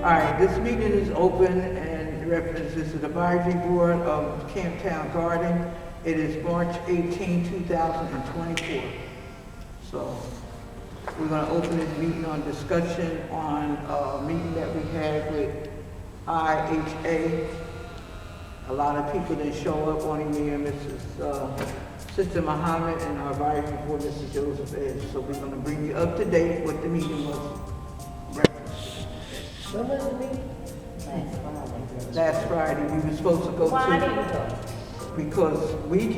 All right, this meeting is open and references to the advisory board of Camptown Garden. It is March 18, 2024. So we're going to open this meeting on discussion on a meeting that we had with IHA. A lot of people didn't show up, only me and Sister Muhammad and our advisory board, Mr. Joseph Edge. So we're going to bring you up to date what the meeting was. When was the meeting? Last Friday, we were supposed to go Why to, didn't you go? because we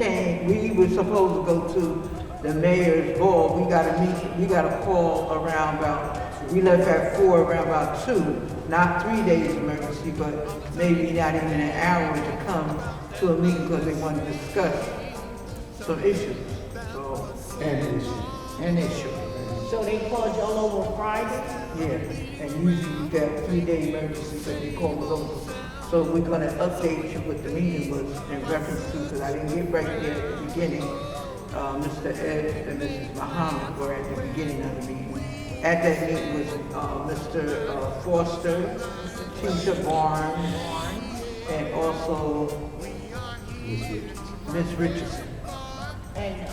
were supposed to go to the mayor's ball. We got a call around we left at 4, around about 2, not 3 days emergency, but maybe not even an hour to come to a meeting because they want to discuss some issues. So, an issue. So they called y'all over Friday? Yeah, and usually you get 3-day emergency, but they call us over. So we're gonna update you what the meeting was in reference to, because I didn't get right there at the beginning. Mr. Ed and Mrs. Muhammad were at the beginning of the meeting. At that meeting was Mr. Foster, Keisha Barnes, and also Ms. Richardson. And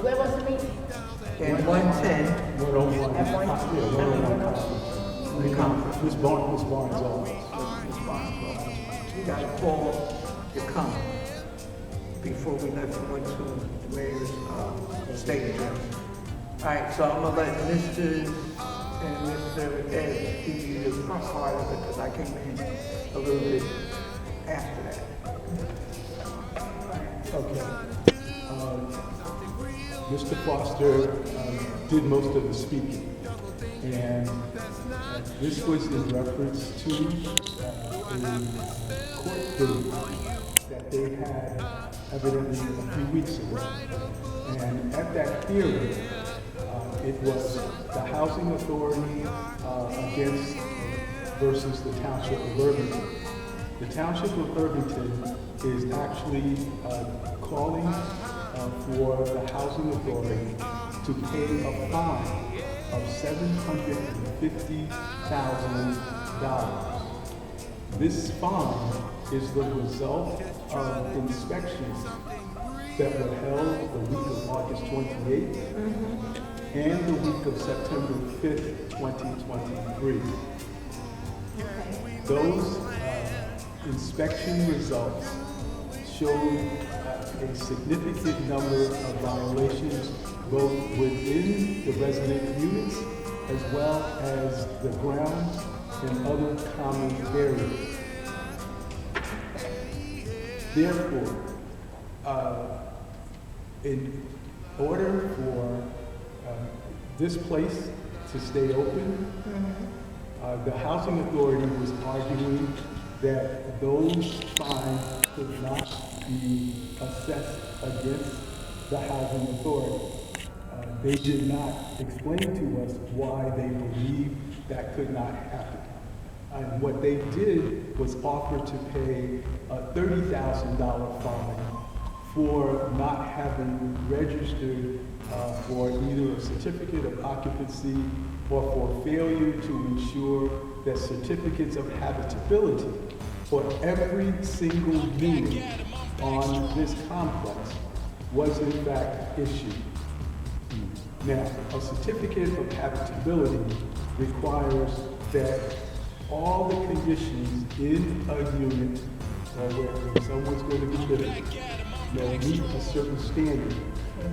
where was the meeting? And 110, At one? the conference. Miss Barnes' office. We got a call to come before we left and went to the mayor's state address. All right, so I'm gonna let Mr. and Mr. Ed give you the front part of it because I came in a little bit after that. Okay. Mr. Foster did most of the speaking, and this was in reference to a court date that they had evidently a few weeks ago. And at that hearing, it was the Housing Authority against versus the Township of Irvington. The Township of Irvington is actually calling for the Housing Authority to pay a fine of $750,000. This fine is the result of inspections that were held the week of August 28th and the week of September 5th, 2023. Those inspection results showed a significant number of violations both within the resident units as well as the grounds and other common areas. Therefore, in order for this place to stay open, the Housing Authority was arguing that those fines could not be assessed against the Housing Authority. They did not explain to us why they believed that could not happen. And what they did was offer to pay a $30,000 fine for not having registered for either a certificate of occupancy or for failure to ensure that certificates of habitability for every single unit on this complex was in fact issued. Now, a certificate of habitability requires that all the conditions in a unit where someone's going to be living meet a certain standard.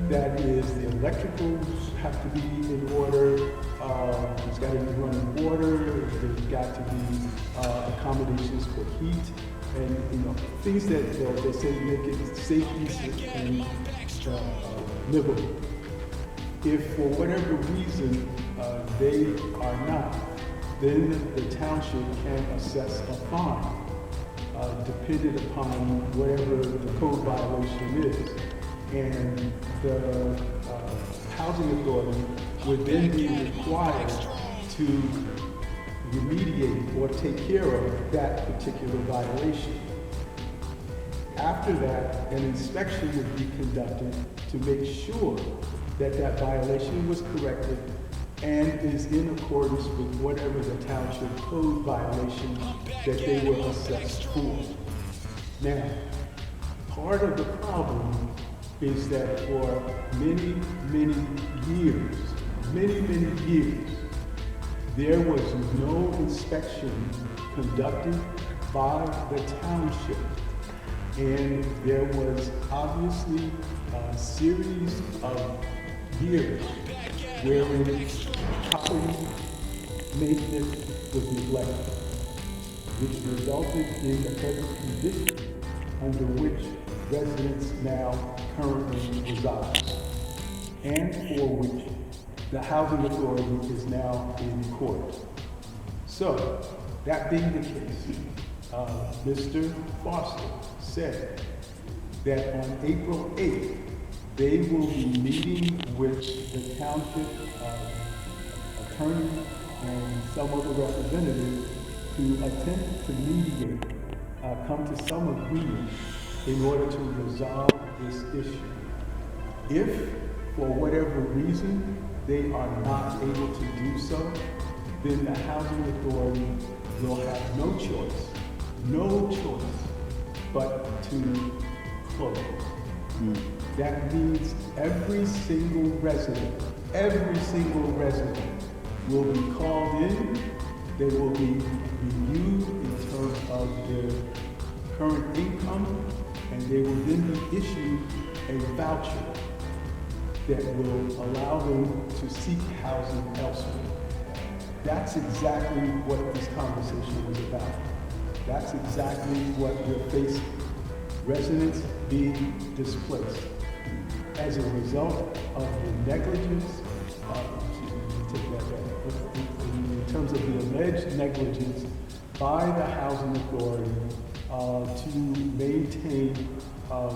That is, the electricals have to be in order, there's got to be running water, there's got to be accommodations for heat, and things that they say make it safe, decent, and livable. If for whatever reason they are not, then the township can assess a fine dependent upon whatever the code violation is. And the Housing Authority would then be required to remediate or take care of that particular violation. After that, an inspection would be conducted to make sure that that violation was corrected and is in accordance with whatever the township code violations that they were assessed for. Now, part of the problem is that for many, many years, there was no inspection conducted by the township. And there was obviously a series of years wherein property maintenance was neglected, which resulted in the present condition under which residents now currently reside, and for which the housing authority is now in court. So, that being the case, Mr. Foster said that on April 8th, they will be meeting with the township attorney and some other representatives to attempt to mediate, come to some agreement in order to resolve this issue. If, for whatever reason, they are not able to do so, then the housing authority will have no choice but to close. That means every single resident will be called in. They will be reviewed in terms of their current income, and they will then be issued a voucher that will allow them to seek housing elsewhere. That's exactly what this conversation was about. That's exactly what we're facing. Residents being displaced as a result of the negligence, in terms of the alleged negligence by the housing authority to maintain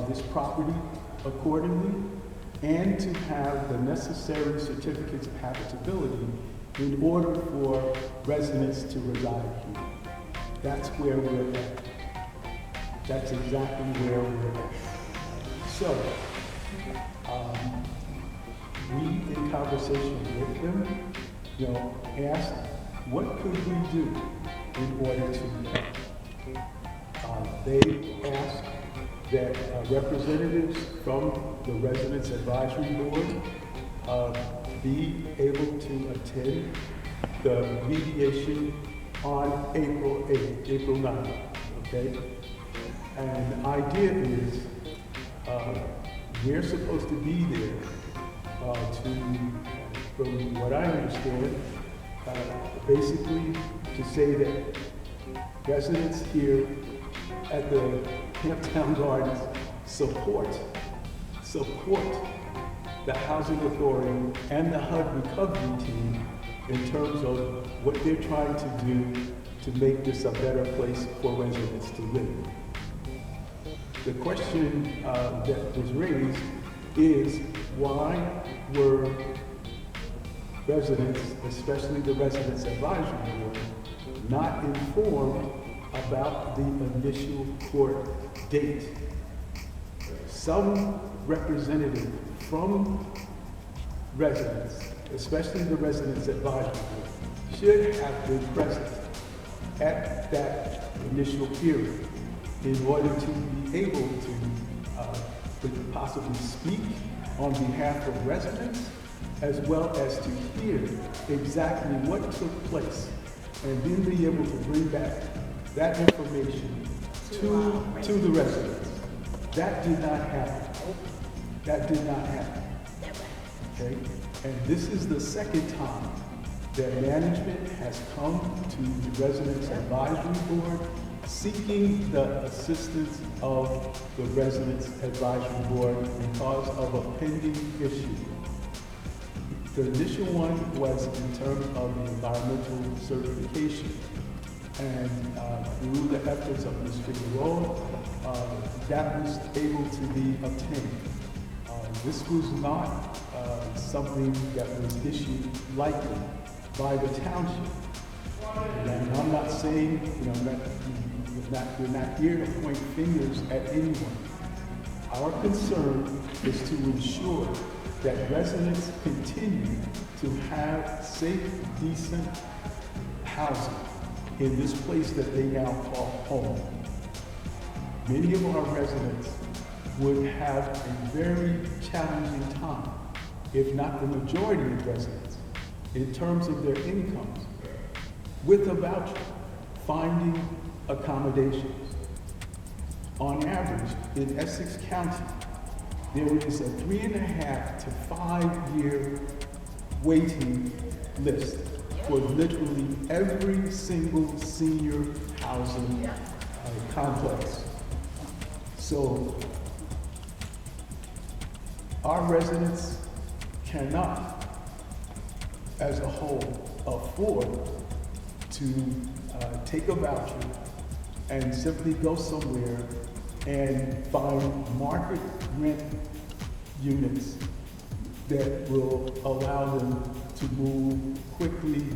this property accordingly and to have the necessary certificates of habitability in order for residents to reside here. That's where we're at. That's exactly where we're at. So, we, in conversation with them, asked, what could we do in order to help? They asked that representatives from the Residents Advisory Board be able to attend the mediation on April 8th, April 9th, okay? And the idea is we're supposed to be there from what I understand, basically to say that residents here at the Camptown Gardens support the housing authority and the HUD recovery team in terms of what they're trying to do to make this a better place for residents to live. The question that was raised is why were residents, especially the Residents Advisory Board, not informed about the initial court date? Some representative from residents, especially the Residents Advisory Board, should have been present at that initial hearing in order to be able to possibly speak on behalf of residents, as well as to hear exactly what took place, and then be able to bring back that information to the residents. That did not happen. That did not happen. Okay? And this is the second time that management has come to the Residents Advisory Board seeking the assistance of the Residents Advisory Board because of a pending issue. The initial one was in terms of the environmental certification. And through the efforts of Ms. Figueroa, that was able to be obtained. This was not something that was issued lightly by the township. And I'm not saying, we're not here to point fingers at anyone. Our concern is to ensure that residents continue to have safe, decent housing in this place that they now call home. Many of our residents would have a very challenging time, if not the majority of residents, in terms of their incomes, with a voucher, finding accommodations. On average, in Essex County, there is a 3.5 to 5 year waiting list for literally every single senior housing complex. So our residents cannot, as a whole, afford to take a voucher and simply go somewhere and find market rent units that will allow them to move quickly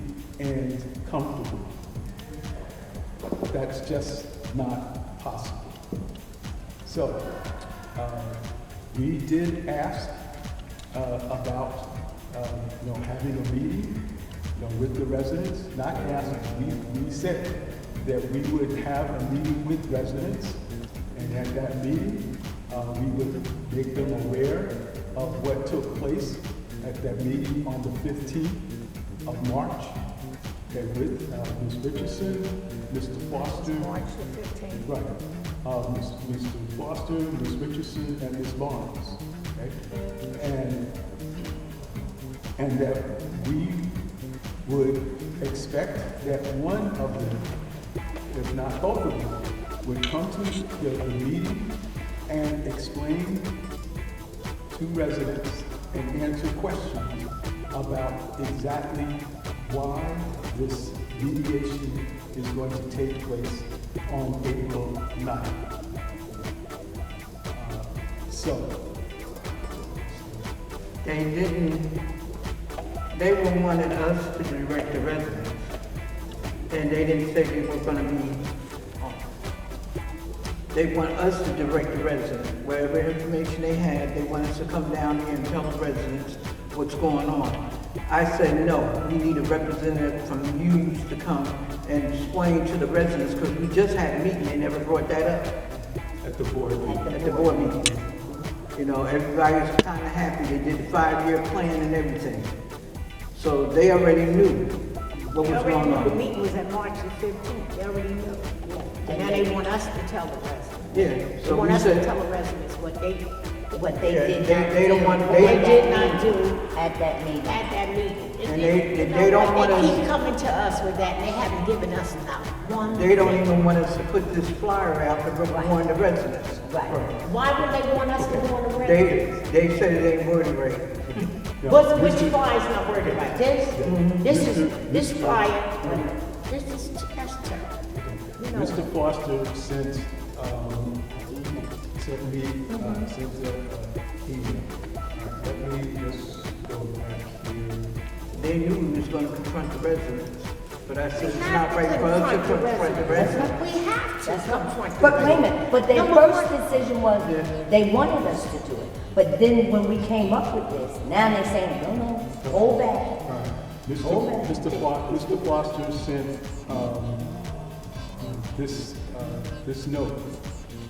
and comfortably. That's just not possible. So, we did ask about having a meeting with the residents, not ask, we said that we would have a meeting with residents, and at that meeting, we would make them aware of what took place at that meeting on the 15th of March, okay, with Ms. Richardson, Mr. Foster. March the 15th. Right. Mr. Foster, Ms. Richardson, and Ms. Barnes, okay? And that we would expect that one of them, if not both of them, would come to the meeting and explain to residents and answer questions about exactly why this mediation is going to take place on April 9th. They wanted us to direct the residents, and they didn't say we were gonna be, they want us to direct the residents. Whatever information they had, they want us to come down here and tell the residents what's going on. I said, no, we need a representative from you to come and explain to the residents, because we just had a meeting, they never brought that up At the board meeting. at the board meeting. Everybody was kind of happy, they did the 5-year plan and everything. So they already knew what was They already going knew the on. meeting was at March the 15th, they already knew. And now they want us to tell the residents. Yeah, They so want we us to said, tell the residents what they Yeah, did they- not they don't do. want- What they- they did not do At that meeting. at that meeting. And they don't want They us- keep coming to us with that, and they haven't given us not one. they don't even want us to put this flyer out to warn the residents. Right. Why would they want us to warn the residents? They said it ain't worded right. Which flyer's not worded right? This flyer, that's terrible. Mr. Foster sent me email. Let me just go back here. They knew we was gonna confront the residents, but I said it's not right for us to confront the residents. We have to confront the But wait a residents. minute, but their Number first one- decision was, Yeah. they wanted us to do it. But then when we came up with this, now they're saying, no, hold back. Mr. Foster sent this note.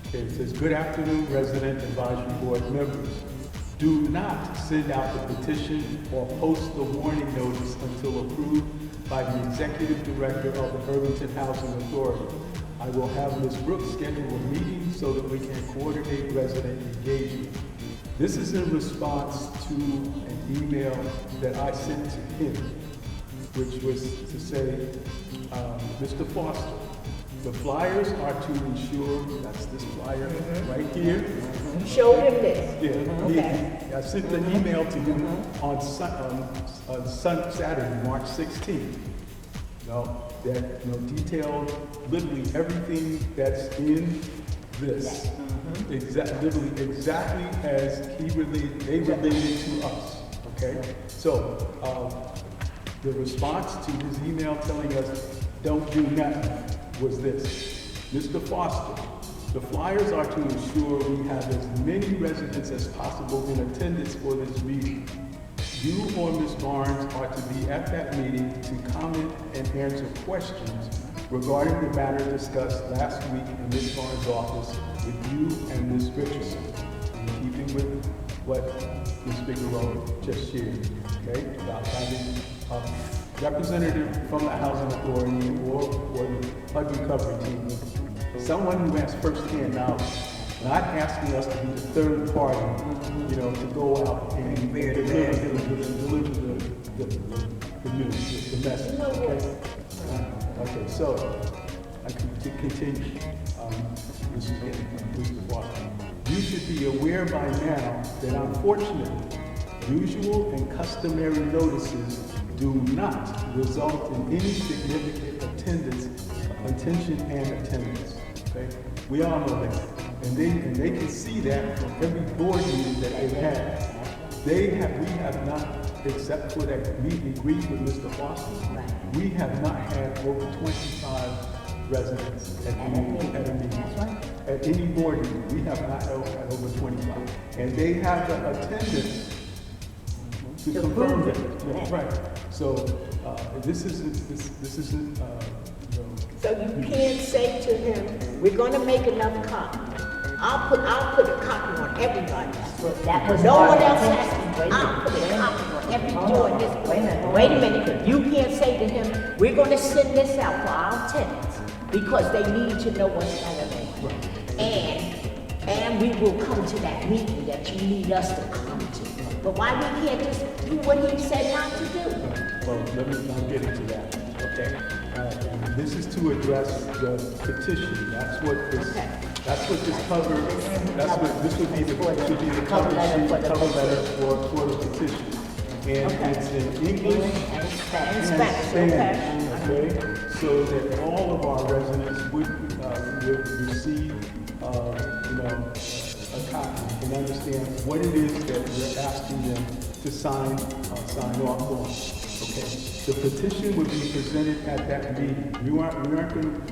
Okay, it says, "Good afternoon, resident advisory board members. Do not send out the petition or post the warning notice until approved by the executive director of the Irvington Housing Authority. I will have Ms. Brooks schedule a meeting so that we can coordinate resident engagement." This is in response to an email that I sent to him, which was to say, Mr. Foster, the flyers are to ensure, that's this flyer right here. Showed him this. Yeah, Okay. I sent the email to him on Saturday, March 16th. That detailed literally everything that's in this. Literally exactly as they related to us, okay? So, the response to his email telling us, don't do nothing, was this. Mr. Foster, The flyers are to ensure we have as many residents as possible in attendance for this meeting. You or Ms. Barnes are to be at that meeting to comment and answer questions regarding the matter discussed last week in Ms. Barnes' office with you and Ms. Richardson, in keeping with what Ms. Figueroa just shared, okay? About having a representative from the Housing Authority or the HUD recovery team, someone who has firsthand knowledge, not asking us to be the third party, you know, to go out and deliver the news, the message, okay? Okay, so I can continue. This is getting Mr. Walker. You should be aware by now that unfortunately, usual and customary notices do not result in any significant attention and attendance. Okay, we all know that, and they can see that from every board meeting that they've had. We have not, except for that meet and greet with Mr. Foster, we have not had over 25 residents at a meeting. At any board meeting, we have not had over 25. And they have the attendance to confirm that. Yeah, right. So this isn't, you know. So you can't say to him, we're gonna make enough copies. I'll put a copy on everybody. That was No our one else intention. has to. I'll put a copy on every Hold door on. in this. Wait a minute. Wait a minute, you can't say to him, we're gonna send this out for our tenants because they need to know what's going on. And we will come to that meeting that you need us to come to. But why we can't just do what he said not to do? Well, let me now get into that, okay? And this is to address the petition. That's what this covers. This would be the cover sheet, cover letter for the petition. And it's in English and Spanish, okay? So that all of our residents would receive, you know, a copy and understand what it is that we're asking them to sign off on. Okay, the petition would be presented at that meeting. We aren't going.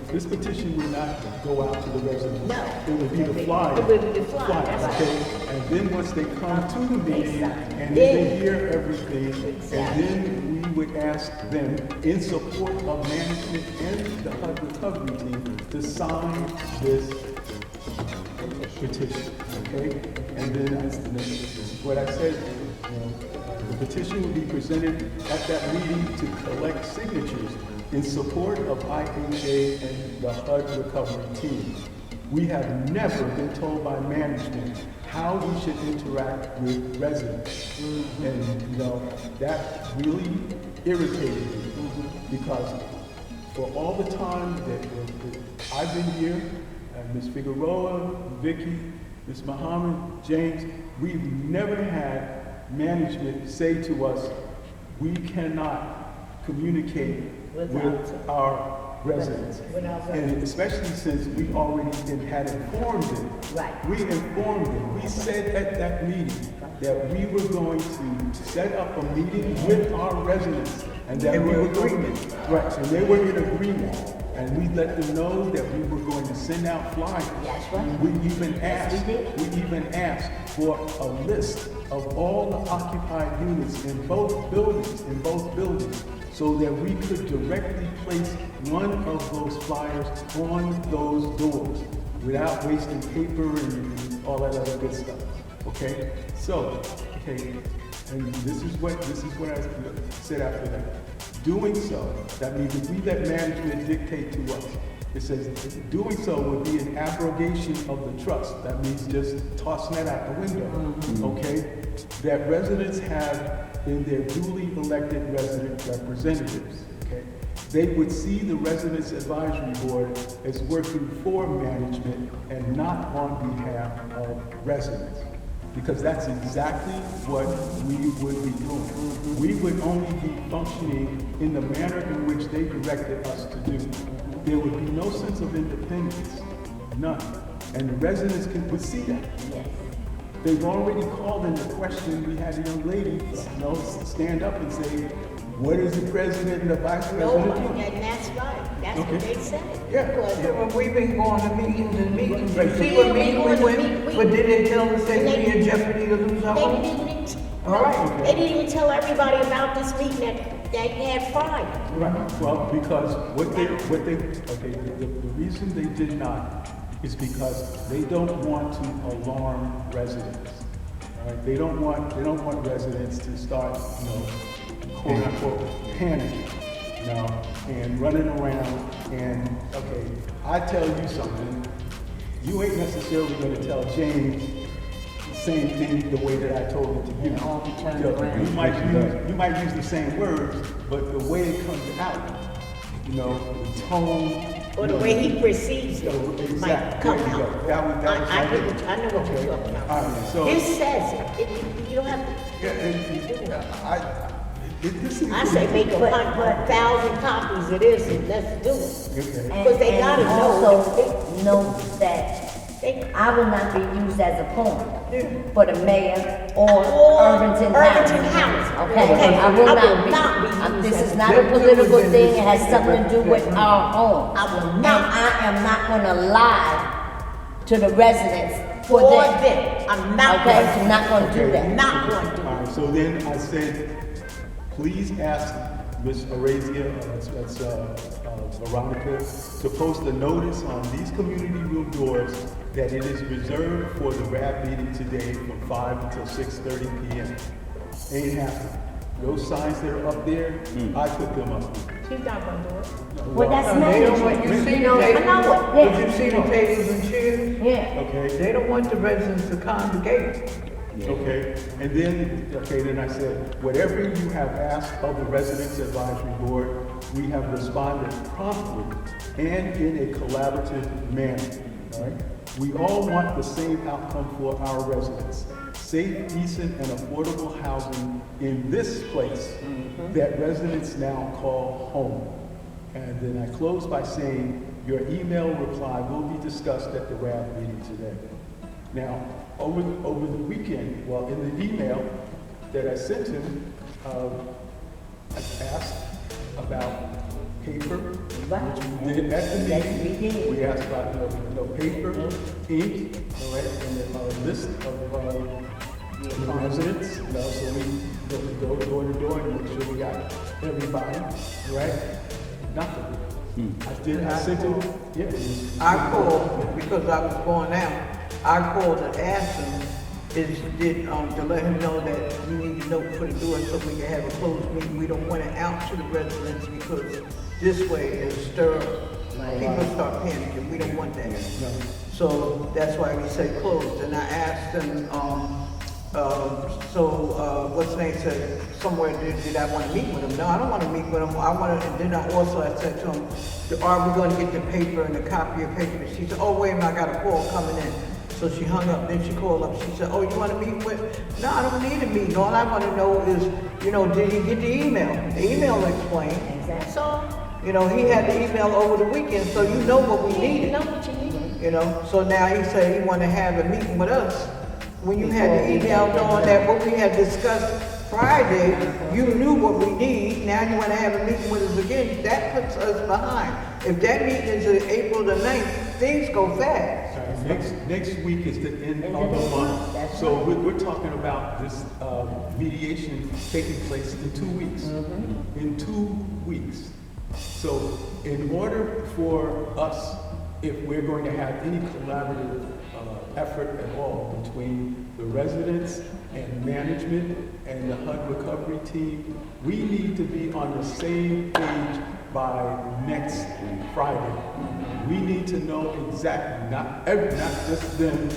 This petition will not go out to the residents. No. It will be the flyer. It will be the flyer, that's Okay, and then once they come to the meeting and they hear everything, and then we would ask them in support of management and the HUD recovery team to sign this petition. Okay, and then this is what I said. You know, the petition will be presented at that meeting to collect signatures in support of IHA and the HUD recovery team. We have never been told by management how we should interact with residents. And you know, that really irritated me because for all the time that I've been here, Ms. Figueroa, Vicky, Ms. Muhammad, James, we've never had management say to us, we cannot communicate with our residents. And especially since we already had informed them. Right. We informed them. We said at that meeting that we were going to set up a meeting with our residents and that we were agreement. Right, and they were in agreement. And we let them know that we were going to send out flyers. That's right. We even asked for a list of all the occupied units in both buildings, so that we could directly place one of those flyers on those doors without wasting paper and all that other good stuff. Okay? So, okay, and this is what I said after that. Doing so, that means if we let management dictate to us, it says doing so would be an abrogation of the trust. That means just tossing that out the window, okay? That residents have in their duly elected resident representatives, okay? They would see the Residents Advisory Board as working for management and not on behalf of residents. Because that's exactly what we would be doing. We would only be functioning in the manner in which they directed us to do. There would be no sense of independence, none. And the residents would see that. They've already called into question. We had a young lady, stand up and say, what is the president and the vice president Nobody, do? and that's right, that's what Okay. they said. Yeah. Because When we've been going to meetings and meetings, you Right. see Yeah, what we meeting we going to went, meet- but did they tell us they And we they- in jeopardy to lose our They home? didn't even, All right. they didn't even tell everybody about this meeting that they had Friday. Right, well, because the reason they did not is because they don't want to alarm residents. All right, they don't want residents to start, quote unquote, panicking, and running around and, okay, I tell you something, you ain't necessarily gonna tell James the same thing the way that I told it to you. all be turned around. You might use the same words, but the way it comes out, the tone. Or the way he perceives it Exactly. might come There you go. out. That was I like get it. what, I know what Okay. you're talking All about. right, so- This says it, you don't have to, Yeah, this is. I say make a But- 1,000 copies of this and let's do it. Okay. Because they gotta know. Also, note that They- I will not be used as a pawn for the mayor or Or Irvington Irvington House. House. Okay, Okay, I will not be. used This as is a- not a That too political was in thing, this- it has something to do with our home. I will And not. I am not gonna lie to the residents for For them. them, I'm not Okay, going I'm not gonna do that. Not going to. All right, so then I said, please ask Ms. Arazia, that's Veronica, to post a notice on these community room doors that it is reserved for the RAB meeting today from 5 until 6:30 p.m. Ain't happening. Those signs that are up there, I put them up. She's not gonna do it. Well, that's No, they don't want, management. you see You know, the I know tables, it, did you yeah. see the tables and chairs? Yeah. Okay? They don't want the residents to congregate. Okay, and then I said, whatever you have asked of the Residents Advisory Board, we have responded promptly and in a collaborative manner, all right? We all want the same outcome for our residents, safe, decent, and affordable housing in this place that residents now call home. And then I close by saying, your email reply will be discussed at the RAB meeting today. Now, over the weekend, well, in the email that I sent him, I asked about paper, which we did at the Yes, we meeting. did. We asked about, paper, ink, all right, and then a list of residents, so we go door to door and make sure we got everybody, right? Nothing. I sent it, yeah. I called, because I was going out, I called and asked him, to let him know that we need a note for the door so we can have a closed meeting. We don't want it out to the residents because this way it'll stir up. People start panicking, we don't want that. No. So that's why we say closed, and I asked him, what's the name, said, somewhere, did I want to meet with him? No, I don't want to meet with him, and then I said to him, are we going to get the paper and the copy of paper? She said, oh, wait a minute, I got a call coming in. So she hung up, then she called up, she said, oh, you want to meet with? No, I don't need a meeting, all I want to know is, did you get the email? The email explained. Exactly. So, He had the email over the weekend, so you know what we you needed. know what you need. So now he said he want to have a meeting with us. When you had the email knowing that what we had discussed Friday, you knew what we need, now you want to have a meeting with us again, that puts us behind. If that meeting is April the 9th, things go fast. Next week is the end End of of the the month. month, that's So we're talking about this mediation taking place in 2 weeks. In 2 weeks. So in order for us, if we're going to have any collaborative effort at all between the residents and management and the HUD recovery team, we need to be on the same page by next Friday. We need to know exactly, not just them,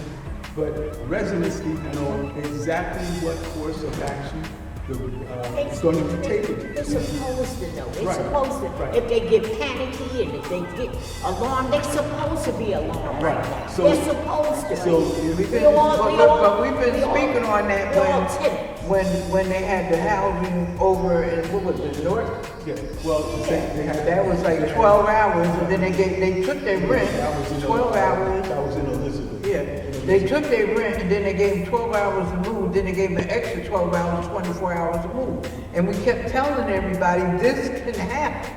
but residents need to know exactly what course of action is going to be taken. They're supposed to know. They're Right, supposed to. right. If they get panicky and if they get alarmed, they're supposed to be alarmed like Right. that. So- They're supposed to. so We've We been, all- but we look, all- but we've been we all- speaking on that we all tenants. when they had the housing over in, what was it, North? Yeah, well, they had. That was like 12 hours, and then they took their rent, That was in 12 hours. That was in Elizabeth. Yeah, They took their rent and then they gave them 12 hours to move, then they gave them an extra 12 hours, 24 hours to move. And we kept telling everybody, this can happen.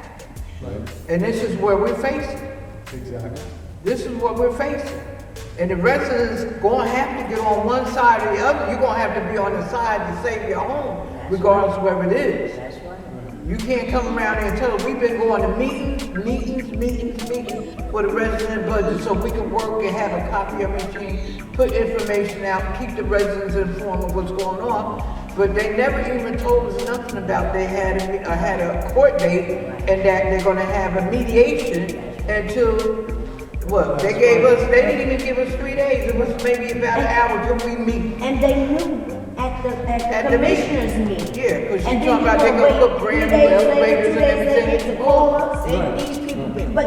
Right, And this is where we're facing. exactly. This is what we're facing. And the residents gonna have to get on one side or the other. You're gonna have to be on the side to save your home, regardless of where it is. That's right. You can't come around here and tell us, we've been going to meetings for the resident budget so we can work and have a copy of machine, put information out, keep the residents informed of what's going on. But they never even told us nothing about they had a court date and that they're gonna have a mediation until, what? They didn't even give us 3 days. It was maybe about an hour till we meet. And they knew at the commissioners meeting. Yeah, 'cause you And talking then about they you gonna wait put brand new 3 days later, elevators 2 and days later everything. to call us. Right. These people been. But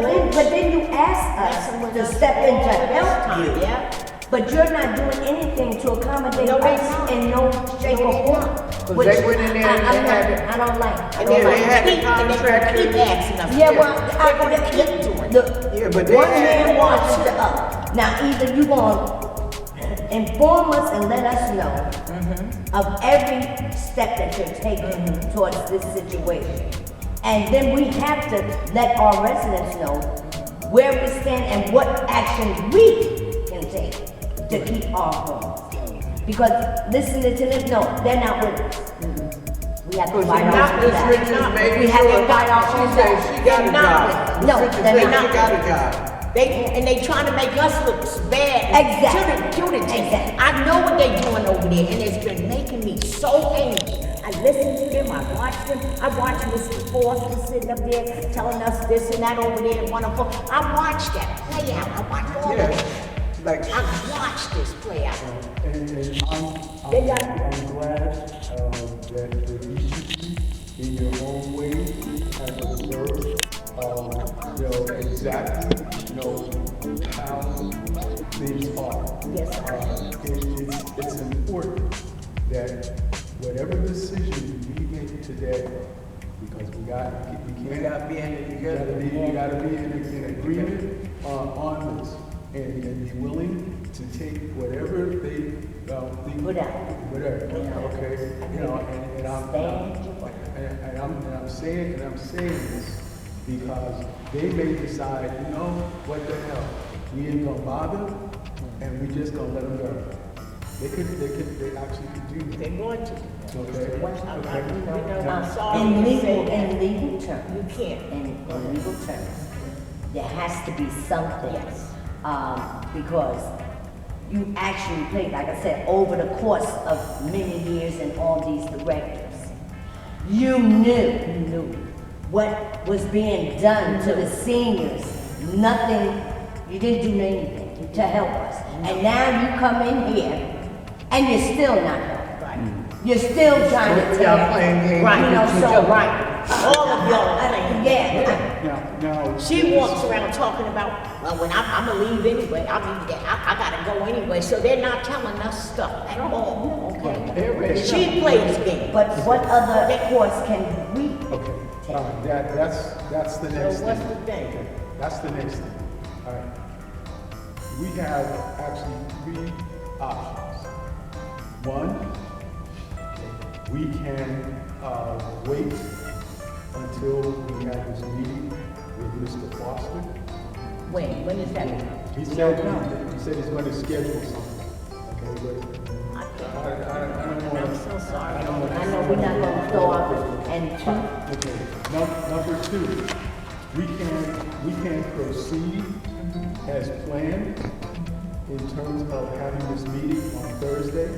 then you asked us to step in to help you. Yeah. But you're not doing anything to accommodate No, they us not. in no shape or form. Cause Which they went in there and I'm they not- had it. I don't like. I And don't yeah, like. they had the And they gonna contractor. keep asking us. Yeah, well, They're gonna keep doing it. Yeah, but they one had- man watched the other. Now, either you gonna inform us and let us know of every step that you're taking towards this situation. And then we have to let our residents know where we stand and what action we can take to keep our homes. Because listening to them, no, they're not with us. We have to Cause fight not our own Miss back. Richards made We have to fight our She own said back. she got a They're not job. with us. Miss No, Richards they're said not she got a with job. They trying to make us look bad. Exactly. To the team. Exactly. I know what they doing over there, and it's been making me so angry. I listen to them, I watch them. I watch Mr. Foster sitting up there telling us this and that over there. Wonderful. I watched that play out. I watched all of Yeah, it. like, I watched this play out. And They I'm got- glad that each of you, in your own way, have observed, exactly, how things are. Yes, It's important that whatever decision we make today, because we we can't, gotta be in it together. you gotta be in agreement on this, and be willing to take whatever they think. Put out. Whatever, okay, and I'm saying this because they may decide, what the hell, we ain't gonna bother, and we just gonna let them go. They actually could do that. They're going to. Okay. I'm sorry In to say legal that. terms. You can't. In legal terms, there has to be something. Yes. Because you actually played, like I said, over the course of many years and all these directors, you knew what was being done to the seniors. Nothing, you didn't do anything to help us. And now you come in here and you're still not helping. You're still trying to Y'all tear. playing games Right, with each so, other. right. All of y'all are playing. Yeah. Now. She walks around talking about, well, when I'm gonna leave anyway, I gotta go anyway, so they're not telling us stuff at all, okay? They're ready. She plays games. But what other course can we Okay, take? all right, that's the next So thing. what's the thing? That's the next thing. All right. We have actually 3 options. One, we can wait until we have this meeting with Mr. Foster. When is that? He said he's going to schedule something. Okay, but I don't want I'm to. so sorry. I know we're not gonna throw out and two. Okay, number 2, we can proceed as planned in terms of having this meeting on Thursday.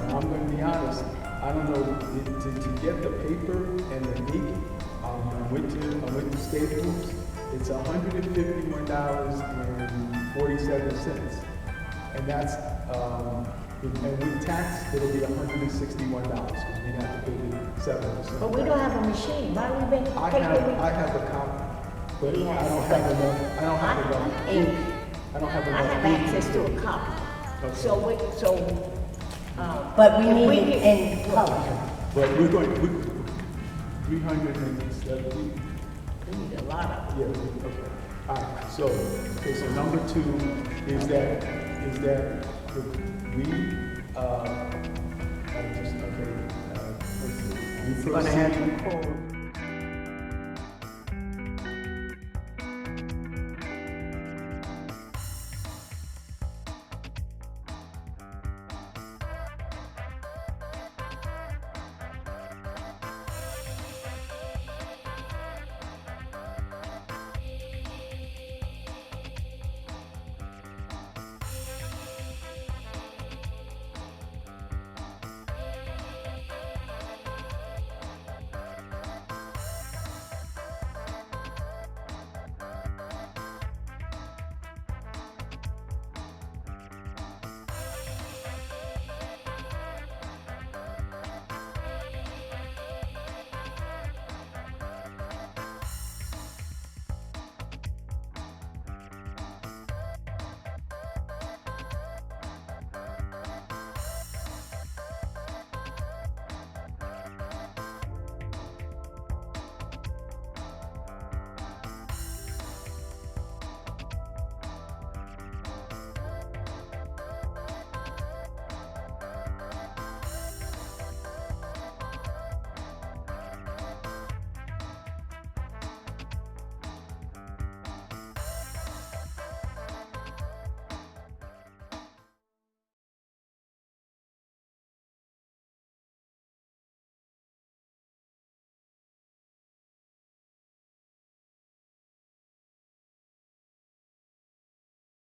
Now, I'm gonna be honest, I don't know, to get the paper and the ink, I went to Staples, it's $151.47. And that's, and with tax, it'll be $161, because we have to pay the 7%. But we don't have a machine, why we been I have a copy, but I don't have enough, I don't have enough ink. I don't have I enough have ink. access to a copy. Okay. But we if need we it can- in color. But we're going, 370, We need a lot of. yeah, okay. All right, so, okay, so number 2 is that we, just, okay, we Gonna have proceed. to call